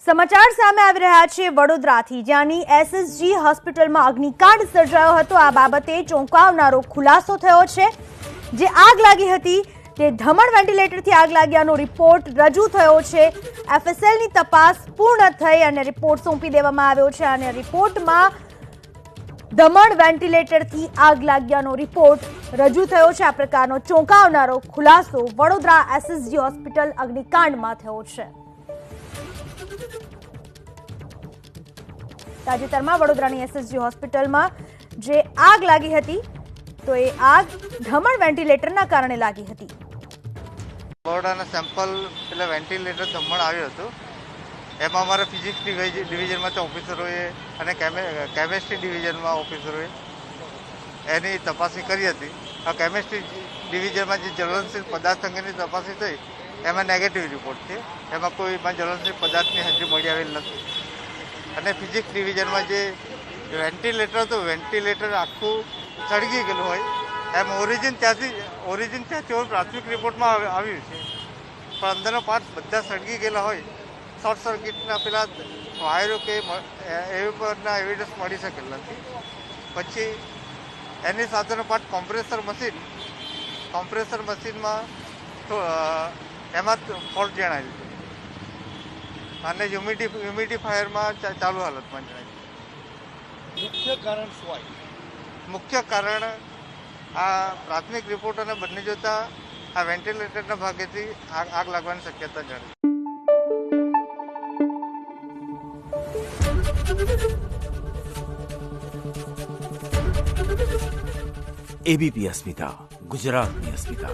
સમાચાર સામે આવી રહ્યા છે વડોદરાથી, જ્યાંની એસએસજી હોસ્પિટલમાં અગ્નિકાંડ સર્જાયો હતો। આ બાબતે ચોંકાવનારો ખુલાસો થયો છે। જે આગ લાગી હતી તે ધમણ વેન્ટિલેટરથી આગ લાગ્યાનો રિપોર્ટ રજૂ થયો છે। એફએસએલની તપાસ પૂર્ણ થઈ અને રિપોર્ટ સોંપી દેવામાં આવ્યો છે અને રિપોર્ટમાં ધમણ વેન્ટિલેટરથી આગ લાગ્યાનો રિપોર્ટ રજૂ થયો છે। આ પ્રકારનો ચોંકાવનારો ખુલાસો વડોદરા એસએસજી હોસ્પિટલ અગ્નિકાંડમાં થયો છે। તાજેતરમાં વડોદરાની એસએસજી હોસ્પિટલમાં જે આગ લાગી હતી તો એ આગ ધમણ વેન્ટિલેટરના કારણે લાગી હતી। બરોડાના સેમ્પલ પેલા વેન્ટિલેટર ધમણ આવ્યું હતું, એમાં અમારા ફિઝિક્સ ડિવિઝનમાં ઓફિસરોએ અને કેમેસ્ટ્રી ડિવિઝનમાં ઓફિસરોએ એની તપાસણી કરી હતી। આ કેમેસ્ટ્રી ડિવિઝનમાં જે જ્વલનશીલ પદાર્થ અંગેની તપાસણી થઈ એમાં નેગેટિવ રિપોર્ટ છે, એમાં કોઈ જ્વલનશીલ પદાર્થની હાજરી મળી આવેલ નથી। અને ફિઝિક્સ ડિવિઝનમાં જે વેન્ટિલેટર હતું, વેન્ટિલેટર આખું સળગી ગયેલું હોય એમ ઓરિજિન ત્યાંથી પ્રાથમિક રિપોર્ટમાં આવ્યું છે, પણ અંદરનો પાર્ટ બધા સળગી ગયેલા હોય, શોર્ટ સર્કિટના પેલા વાયરો કે એ પરના એવિડન્સ મળી શકેલ નથી। પછી એની સાથેનો પાર્ટ કોમ્પ્રેસર મશીનમાં એમાં ફોલ્ટ જણાયું છે અને હ્યુમિડિફાયરમાં ચાલુ હાલતમાં જણાયું। મુખ્ય કારણ આ પ્રાથમિક રિપોર્ટ અને બંને જોતા આ વેન્ટિલેટરના ભાગેથી આગ લાગવાની શક્યતા જણાય। एबीपी अस्मिता, गुजरातनी अस्मिता।